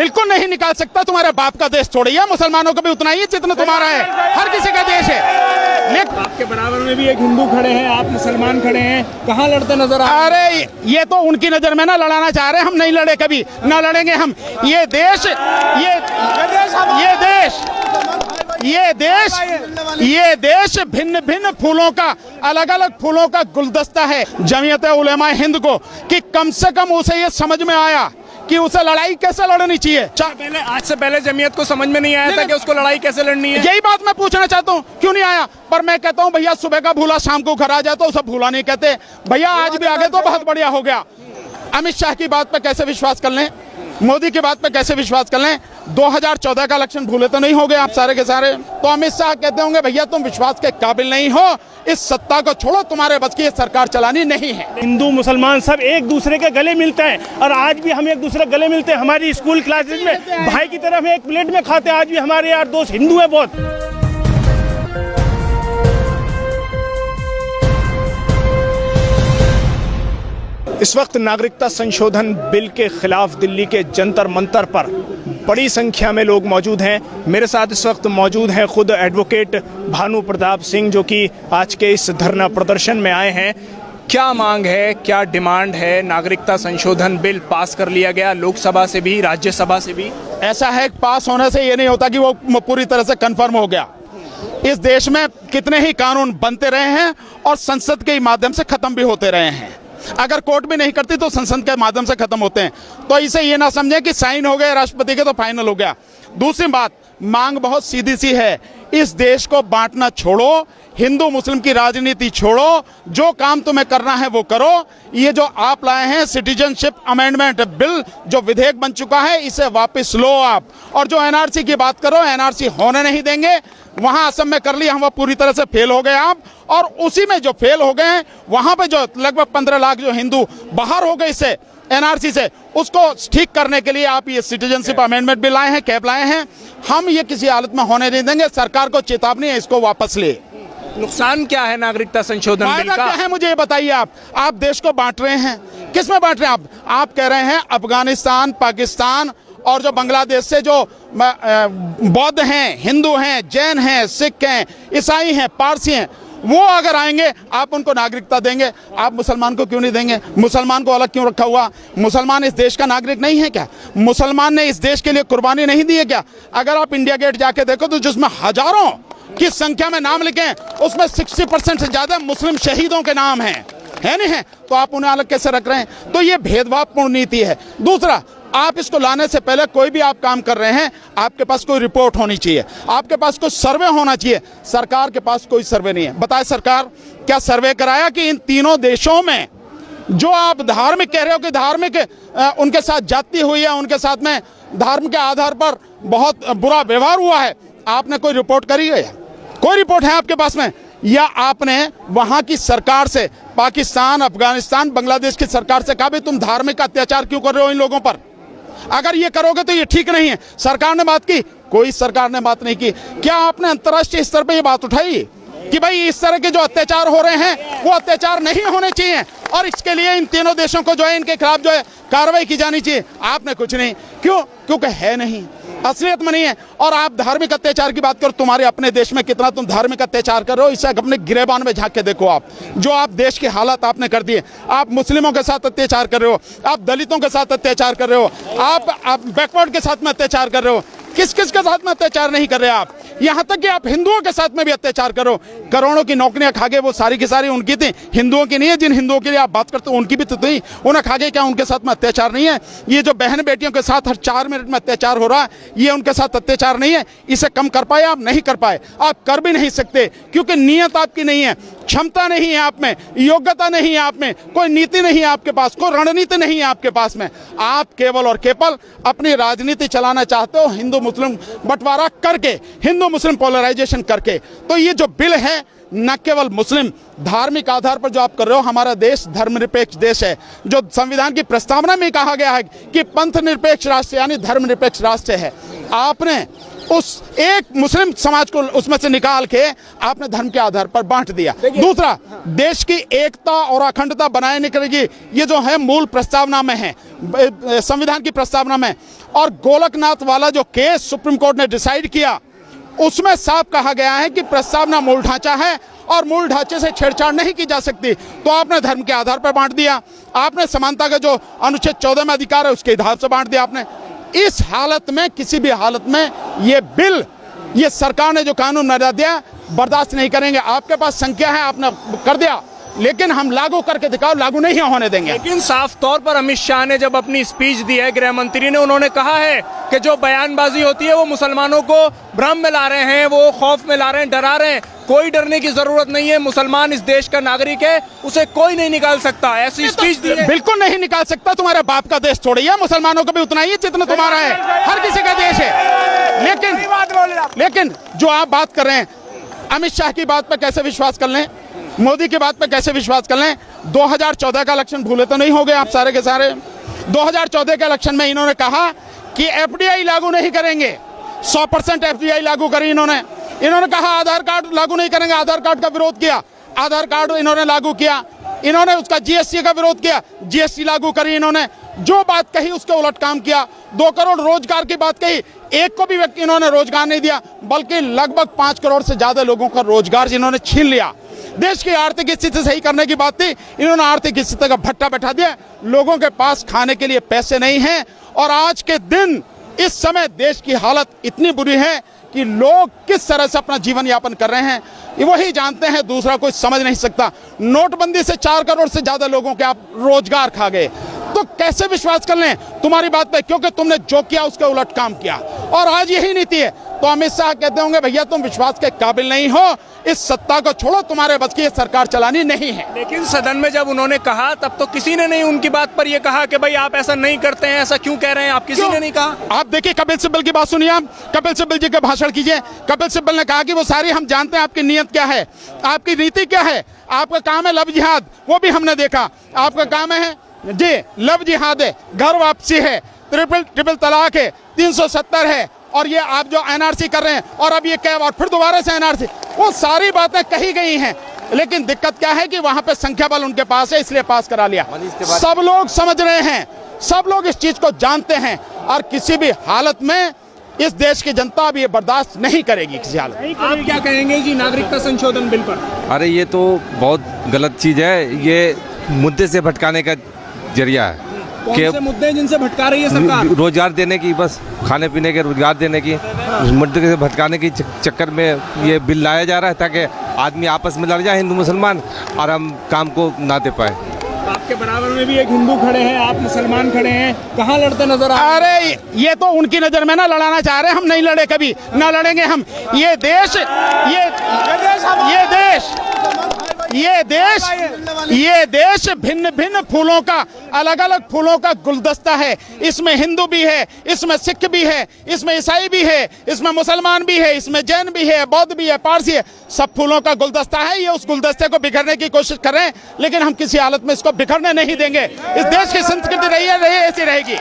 बिल्कुल नहीं निकाल सकता। तुम्हारे बाप का देश थोड़ी है, मुसलमानों का भी उतना ही है जितना तुम्हारा है, हर किसी का देश है। लेकिन आपके बराबर में भी एक हिंदू खड़े हैं, आप मुसलमान खड़े हैं, कहाँ लड़ते नजर आ रहे हैं? अरे ये तो उनकी नजर में ना लड़ाना चाह रहे हैं, हम नहीं लड़े, कभी ना लड़ेंगे हम। ये देश भिन्न भिन्न फूलों का, अलग अलग फूलों का गुलदस्ता है। जमीयत उलेमा हिंद को कि कम से कम उसे ये समझ में आया कि उसे लड़ाई कैसे लड़नी चाहिए। आज से पहले जमीयत को समझ में नहीं आया था कि उसको लड़ाई कैसे लड़नी है। यही बात मैं पूछना चाहता हूँ, क्यों नहीं आया? पर मैं कहता हूँ भैया, सुबह का भूला शाम को घर आ जाए तो उसे भूला नहीं कहते। भैया आज भी आगे तो बहुत बढ़िया हो गया। अमित शाह की बात पर कैसे विश्वास कर लें, मोदी की बात पर कैसे विश्वास कर लें? 2014 का इलेक्शन भूले तो नहीं हो गए आप सारे के सारे? तो अमित शाह कहते होंगे भैया तुम विश्वास के काबिल नहीं हो, इस सत्ता को छोड़ो, तुम्हारे बस की सरकार चलानी नहीं है। हिंदू मुसलमान सब एक दूसरे के गले मिलते हैं और आज भी हम एक दूसरे के गले मिलते हैं। हमारी स्कूल क्लासेज में भाई की तरह हम एक प्लेट में खाते हैं। आज भी हमारे यार दोस्त हिंदू है बहुत। इस वक्त नागरिकता संशोधन बिल के खिलाफ दिल्ली के जंतर मंतर पर बड़ी संख्या में लोग मौजूद हैं। मेरे साथ इस वक्त मौजूद हैं खुद एडवोकेट भानु प्रताप सिंह, जो कि आज के इस धरना प्रदर्शन में आए हैं। क्या मांग है, क्या डिमांड है? नागरिकता संशोधन बिल पास कर लिया गया लोकसभा से भी, राज्यसभा से भी। ऐसा है, पास होने से ये नहीं होता कि वो पूरी तरह से कन्फर्म हो गया। इस देश में कितने ही कानून बनते रहे हैं और संसद के माध्यम से खत्म भी होते रहे हैं। अगर कोर्ट भी नहीं करती तो संसद के माध्यम से खत्म होते हैं। तो इसे ये ना समझें कि साइन हो गए राष्ट्रपति के तो फाइनल हो गया। दूसरी बात, मांग बहुत सीधी सी है, इस देश को बांटना छोड़ो, हिंदू मुस्लिम की राजनीति छोड़ो, जो काम तुम्हें करना है वो करो। ये जो आप लाए हैं सिटीजनशिप अमेंडमेंट बिल, जो विधेयक बन चुका है, इसे वापस लो आप। और जो एनआरसी की बात करो, एनआरसी होने नहीं देंगे। वहां असम में कर लिया, हम पूरी तरह से फेल हो गए आप। और उसी में जो फेल हो गए हैं, वहां पे जो लगभग 15 लाख जो हिंदू बाहर हो गए इससे, एनआरसी से, उसको ठीक करने के लिए आप ये सिटीजनशिप अमेंडमेंट बिल लाए हैं, कैब लाए हैं। हम ये किसी हालत में होने नहीं देंगे। सरकार को चेतावनी है, इसको वापस ले। नुकसान क्या है नागरिकता संशोधन बिल का? क्या है मुझे ये बताइए। आप देश को बांट रहे हैं, किस में बांट रहे हैं आप कह रहे हैं अफगानिस्तान, पाकिस्तान और जो बांग्लादेश से जो बौद्ध हैं, हिंदू हैं, जैन हैं, सिख हैं, ईसाई हैं, पारसी हैं, वो अगर आएंगे आप उनको नागरिकता देंगे। आप मुसलमान को क्यों नहीं देंगे? मुसलमान को अलग क्यों रखा हुआ? मुसलमान इस देश का नागरिक नहीं है क्या? मुसलमान ने इस देश के लिए कुर्बानी नहीं दी है क्या? अगर आप इंडिया गेट जाके देखो तो जिसमें हजारों की संख्या में नाम लिखे हैं, उसमें 60% से ज्यादा मुस्लिम शहीदों के नाम हैं, है नहीं है? तो आप उन्हें अलग कैसे रख रहे हैं? तो ये भेदभावपूर्ण नीति है। दूसरा, आप इसको लाने से पहले कोई भी आप काम कर रहे हैं, आपके पास कोई रिपोर्ट होनी चाहिए, आपके पास कोई सर्वे होना चाहिए। सरकार के पास कोई सर्वे नहीं है। बताए सरकार क्या सर्वे कराया कि इन तीनों देशों में जो आप धार्मिक कह रहे हो कि धार्मिक उनके साथ जाति हुई है, उनके साथ में धर्म के आधार पर बहुत बुरा व्यवहार हुआ है, आपने कोई रिपोर्ट करी है? कोई रिपोर्ट है आपके पास में? या आपने वहां की सरकार से, पाकिस्तान, अफगानिस्तान, बांग्लादेश की सरकार से कहा भी तुम धार्मिक अत्याचार क्यों कर रहे हो इन लोगों पर? अगर ये करोगे तो ये ठीक नहीं है। सरकार ने बात की? कोई सरकार ने बात नहीं की। क्या आपने अंतर्राष्ट्रीय स्तर पे ये बात उठाई कि भाई इस तरह के जो अत्याचार हो रहे हैं वो अत्याचार नहीं होने चाहिए और इसके लिए इन तीनों देशों को जो है इनके खिलाफ जो है कार्रवाई की जानी चाहिए? आपने कुछ नहीं। क्यों? क्योंकि है नहीं, असलियत में नहीं है। और आप धार्मिक अत्याचार की बात करो, तुम्हारे अपने देश में कितना तुम धार्मिक अत्याचार कर रहे हो, इसे अपने गिरेबान में झांक के देखो। आप जो आप देश की हालत आपने कर दी है। आप मुस्लिमों के साथ अत्याचार कर रहे हो, आप दलितों के साथ अत्याचार कर रहे हो, आप बैकवर्ड के साथ में अत्याचार कर रहे हो। किस किस के साथ में अत्याचार नहीं कर रहे आप? यहाँ तक कि आप हिंदुओं के साथ में भी अत्याचार करो। करोड़ों की नौकरियां खा गए, वो सारी की सारी उनकी थी, हिंदुओं की नहीं है। जिन हिंदुओं के लिए आप बात करते हो उनकी भी तो थी, उन्हें खा गए। क्या उनके साथ में अत्याचार नहीं है? ये जो बहन बेटियों के साथ हर 4 मिनट में अत्याचार हो रहा है, ये उनके साथ अत्याचार नहीं है? इसे कम कर पाए आप? नहीं कर पाए। आप कर भी नहीं सकते क्योंकि नीयत आपकी नहीं है, क्षमता नहीं है आप में, योग्यता नहीं है आप में, कोई नीति नहीं है आपके पास, कोई रणनीति नहीं है आपके पास में। आप केवल और केवल अपनी राजनीति चलाना चाहते हो हिंदू मुस्लिम बंटवारा करके, हिंदू मुस्लिम पोलराइजेशन करके। तो ये जो बिल है, न केवल मुस्लिम धार्मिक आधार पर जो आप कर रहे हो, हमारा देश धर्मनिरपेक्ष देश है। जो संविधान की प्रस्तावना में कहा गया है कि पंथ निरपेक्ष राष्ट्र यानी धर्मनिरपेक्ष राष्ट्र है। आपने उस एक मुस्लिम समाज को उसमें से निकाल के आपने धर्म के आधार पर बांट दिया। दूसरा, देश की एकता और अखंडता बनाए रखने की ये जो है मूल प्रस्तावना में है, संविधान की प्रस्तावना में, और गोलकनाथ वाला जो केस सुप्रीम कोर्ट ने डिसाइड किया उसमें साफ कहा गया है कि प्रस्तावना मूल ढांचा है और मूल ढांचे से छेड़छाड़ नहीं की जा सकती। तो आपने धर्म के आधार पर बांट दिया, आपने समानता का जो अनुच्छेद 14 में अधिकार है उसके आधार से बांट दिया आपने। इस हालत में, किसी भी हालत में ये बिल, ये सरकार ने जो कानून बना दिया बर्दाश्त नहीं करेंगे। आपके पास संख्या है, आपने कर दिया, लेकिन हम लागू करके दिखाओ, लागू नहीं होने देंगे। लेकिन साफ तौर पर अमित शाह ने जब अपनी स्पीच दी है, गृह मंत्री ने, उन्होंने कहा है कि जो बयानबाजी होती है वो मुसलमानों को भ्रम में ला रहे हैं, वो खौफ में ला रहे हैं, डरा रहे हैं। कोई डरने की जरूरत नहीं है, मुसलमान इस देश का नागरिक है, उसे कोई नहीं निकाल सकता। ऐसी स्पीच दी है। बिल्कुल नहीं निकाल सकता, तुम्हारे बाप का देश थोड़ी है, मुसलमानों का भी उतना ही है जितना तुम्हारा है, हर किसी का देश है। लेकिन जो आप बात कर रहे हैं, अमित शाह की बात पर कैसे विश्वास कर लें, मोदी की बात पर कैसे विश्वास कर लें? 2014 का इलेक्शन भूले तो नहीं हो गए आप सारे के सारे? 2014 के इलेक्शन में इन्होंने कहा कि एफडीआई लागू नहीं करेंगे, 100% एफडीआई लागू करी इन्होंने कहा आधार कार्ड लागू नहीं करेंगे, आधार कार्ड का विरोध किया, आधार कार्ड इन्होंने लागू किया, इन्होंने उसका जीएसटी का विरोध किया, जीएसटी लागू करी इन्होंने, जो बात कही उसके उलट काम किया। 2 करोड़ रोजगार की बात कही, एक को भी व्यक्ति इन्होंने रोजगार नहीं दिया, बल्कि लगभग 5 करोड़ से ज्यादा लोगों का रोजगार जिन्होंने छीन लिया। देश की आर्थिक स्थिति सही करने की बात थी, इन्होंने आर्थिक स्थिति का भट्टा बैठा दिया। लोगों के पास खाने के लिए पैसे नहीं हैं, और आज के दिन इस समय देश की हालत इतनी बुरी है कि लोग किस तरह से अपना जीवन यापन कर रहे हैं वही जानते हैं, दूसरा कोई समझ नहीं सकता। नोटबंदी से 4 करोड़ से ज्यादा लोगों के आप रोजगार खा गए, तो कैसे विश्वास कर लें तुम्हारी बात पे? क्योंकि तुमने जो किया उसके उलट काम किया, और आज यही नीति है। तो अमित शाह कहते होंगे भैया तुम विश्वास के काबिल नहीं हो, इस सत्ता को छोड़ो, तुम्हारे बस की सरकार चलानी नहीं है। लेकिन सदन में जब उन्होंने कहा तब तो किसी ने नहीं उनकी बात पर यह कहा कि भाई आप ऐसा नहीं करते हैं, ऐसा क्यों कह रहे हैं आप? किसी ने नहीं कहा। आप देखिए कपिल सिब्बल की बात सुनिए, आप कपिल सिब्बल जी का भाषण कीजिए। कपिल सिब्बल ने कहा कि वो सारी हम जानते हैं आपकी नीयत क्या है, आपकी नीति क्या है, आपका काम है लव जिहाद, वो भी हमने देखा। आपका काम है जी लव जिहाद है, घर वापसी है, ट्रिपल तलाक है, 370 है, और ये आप जो एनआरसी कर रहे हैं, और अब ये क्या, और फिर दोबारा से एनआरसी, वो सारी बातें कही गई हैं। लेकिन दिक्कत क्या है कि वहां पे संख्या बल उनके पास है, इसलिए पास करा लिया। सब लोग समझ रहे हैं, सब लोग इस चीज को जानते हैं, और किसी भी हालत में इस देश की जनता अब ये बर्दाश्त नहीं करेगी किसी हालत में। आप क्या कहेंगे जी नागरिकता संशोधन बिल पर? अरे ये तो बहुत गलत चीज़ है, ये मुद्दे से भटकाने का जरिया है। कौन से मुद्दे हैं जिनसे भटका रही है सरकार? रोजगार देने की, बस खाने पीने के रोजगार देने की, मुद्दे से भटकाने की चक्कर में ये बिल लाया जा रहा है ताकि आदमी आपस में लड़ जाए, हिंदू मुसलमान, और हम काम को ना दे पाए। आपके बराबर में भी एक हिंदू खड़े हैं, आप मुसलमान खड़े हैं, कहाँ लड़ते नजर आ रहे हैं? अरे ये तो उनकी नजर में ना लड़ाना चाह रहे हैं, हम नहीं लड़े, कभी ना लड़ेंगे हम। ये देश भिन्न भिन्न फूलों का, अलग अलग फूलों का गुलदस्ता है। इसमें हिंदू भी है, इसमें सिख भी है, इसमें ईसाई भी है, इसमें मुसलमान भी है, इसमें जैन भी है, बौद्ध भी है, पारसी है, सब फूलों का गुलदस्ता है। ये उस गुलदस्ते को बिखरने की कोशिश कर रहे हैं, लेकिन हम किसी हालत में इसको बिखरने नहीं देंगे। इस देश की संस्कृति रही ऐसी रहेगी।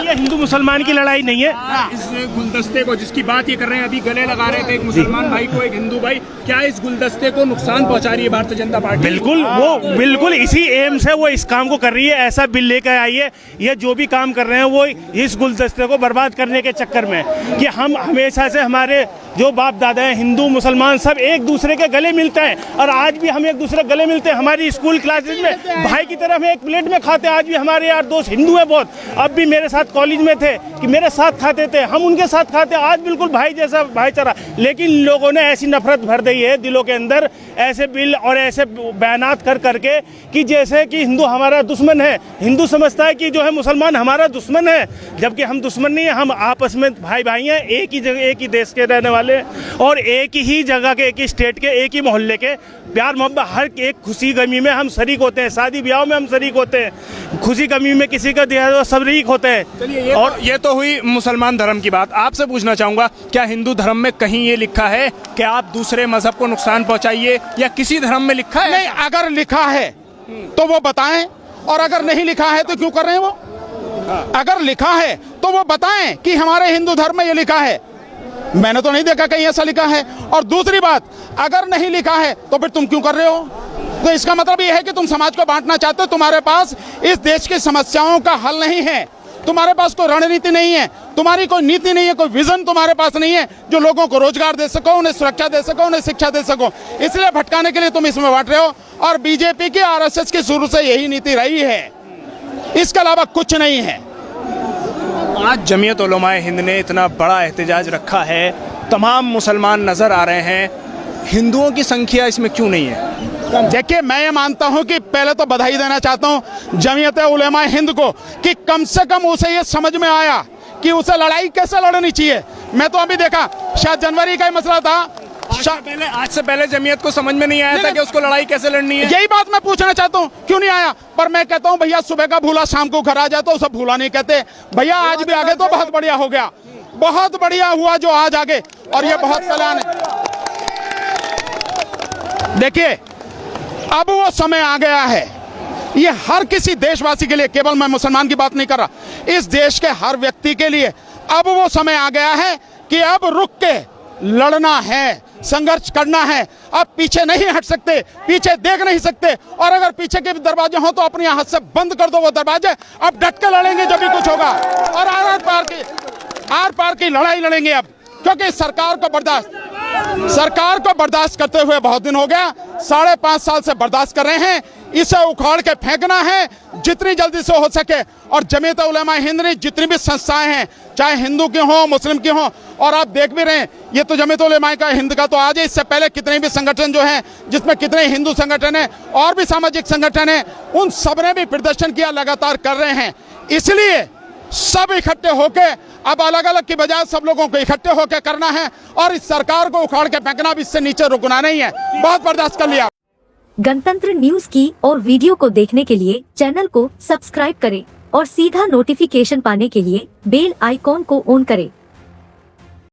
ये हिंदू मुसलमान की लड़ाई नहीं है। इस गुलदस्ते को जिसकी बात ये कर रहे हैं, अभी गले लगा रहे थे एक मुसलमान भाई को, एक हिंदू भाई, क्या इस गुलदस्ते को नुकसान पहुंचा रही है भारतीय जनता पार्टी? बिल्कुल, वो बिल्कुल इसी एम से वो इस काम को कर रही है, ऐसा बिल लेकर आई है। ये जो भी काम कर रहे हैं वो इस गुलदस्ते को बर्बाद करने के चक्कर में, कि हम हमेशा से हमारे जो बाप दादा हैं, हिंदू मुसलमान सब एक दूसरे के गले मिलते हैं, और आज भी हम एक दूसरे के गले मिलते हैं। हमारी स्कूल क्लासेज में भाई की तरह हम एक प्लेट में खाते हैं। आज भी हमारे यार दोस्त हिंदू हैं बहुत, अब भी मेरे साथ कॉलेज में थे कि मेरे साथ खाते थे, हम उनके साथ खाते, आज बिल्कुल भाई जैसा भाईचारा। लेकिन लोगों ने ऐसी नफरत भर दी है दिलों के अंदर, ऐसे बिल और ऐसे बयानात कर करके कि जैसे कि हिंदू हमारा दुश्मन है। हिंदू समझता है कि जो है मुसलमान हमारा दुश्मन है, जबकि हम दुश्मन नहीं है, हम आपस में भाई भाई हैं, एक ही जगह, एक ही देश के रहने वाले, और एक ही जगह के, एक ही स्टेट के, एक ही मोहल्ले के। प्यार मोहब्बत हर एक खुशी गमी में हम शरीक होते हैं, शादी ब्याह में हम शरीक होते हैं, खुशी गमी में किसी का दिया हुआ सब शरीक होते हैं। चलिए, और ये तो हुई मुसलमान धर्म की बात। आपसे पूछना चाहूंगा, क्या हिंदू धर्म में कहीं ये लिखा है कि आप दूसरे मजहब को नुकसान पहुंचाइए, या किसी धर्म में लिखा है? नहीं, अगर लिखा है तो वो बताएं, और अगर नहीं लिखा है तो क्यों कर रहे हैं वो? अगर लिखा है तो तो वो बताएं कि हमारे हिंदू धर्म में ये लिखा है। मैंने तो नहीं देखा कहीं ऐसा लिखा है। और दूसरी बात, अगर नहीं लिखा है तो फिर तुम क्यों कर रहे हो? तो इसका मतलब ये है कि तुम समाज को बांटना चाहते हो। तुम्हारे पास इस देश की समस्याओं का हल नहीं है, तुम्हारे पास कोई रणनीति नहीं है, तुम्हारी कोई नीति नहीं है, कोई विजन तुम्हारे पास नहीं है जो लोगों को रोजगार दे सको, उन्हें सुरक्षा दे सको, उन्हें शिक्षा दे सको। इसलिए भटकाने के लिए तुम इसमें बांट रहे हो। और बीजेपी की, आरएसएस की शुरू से यही नीति रही है, इसके अलावा कुछ नहीं है। आज जमीयत उलमाए हिंद ने इतना बड़ा एहतजाज रखा है, तमाम मुसलमान नजर आ रहे हैं, हिंदुओं की संख्या इसमें क्यों नहीं है? देखिए, मैं ये मानता हूं कि पहले तो बधाई देना चाहता हूं जमीयत उलमाए हिंद को कि कम से कम उसे ये समझ में आया कि उसे लड़ाई कैसे लड़नी चाहिए। मैं तो अभी देखा, शायद जनवरी का ही मसला था, आज से पहले जमीयत को समझ में नहीं आया था कि उसको लड़ाई कैसे लड़नी है। यही बात मैं पूछना चाहता हूँ, क्यों नहीं आया? पर मैं कहता हूँ भैया, सुबह का भूला शाम को घर आ जाए तो उसे भूला नहीं कहते। भैया आज भी आगे तो बहुत बढ़िया हो गया, बहुत बढ़िया हुआ जो आज आगे, और ये बहुत कल्याण है। देखिए, अब वो समय आ गया है, ये हर किसी देशवासी के लिए, केवल मैं मुसलमान की बात नहीं कर रहा, इस देश के हर व्यक्ति के लिए अब वो समय आ गया है कि अब रुक के लड़ना है, संघर्ष करना है। अब पीछे नहीं हट सकते, पीछे देख नहीं सकते। और अगर पीछे के दरवाजे हो तो अपने हाथ से बंद कर दो वो दरवाजे। अब डट के लड़ेंगे जब भी कुछ होगा, और आर पार की लड़ाई लड़ेंगे अब, क्योंकि सरकार को बर्दाश्त करते हुए बहुत दिन हो गया, 5.5 साल से बर्दाश्त कर रहे हैं। इसे उखाड़ के फेंकना है जितनी जल्दी से हो सके। और जमीयत उलमाए हिंद ने जितनी भी संस्थाएं हैं, चाहे हिंदू की हो, मुस्लिम की हो, और आप देख भी रहे हैं, ये तो जमीयत उलमाए का हिंद का तो आज है, इससे पहले कितने भी संगठन जो हैं, जिसमें कितने हिंदू संगठन हैं और भी सामाजिक संगठन हैं, उन सब ने भी प्रदर्शन किया, लगातार कर रहे हैं। इसलिए सब इकट्ठे होके, अब अलग अलग की बजाय सब लोगों को इकट्ठे होकर करना है, और इस सरकार को उखाड़ के फेंकना भी, इससे नीचे रुकना नहीं है। बहुत बर्दाश्त कर लिया। गणतंत्र न्यूज की और वीडियो को देखने के लिए चैनल को सब्सक्राइब करें और सीधा नोटिफिकेशन पाने के लिए बेल आइकॉन को ऑन करें।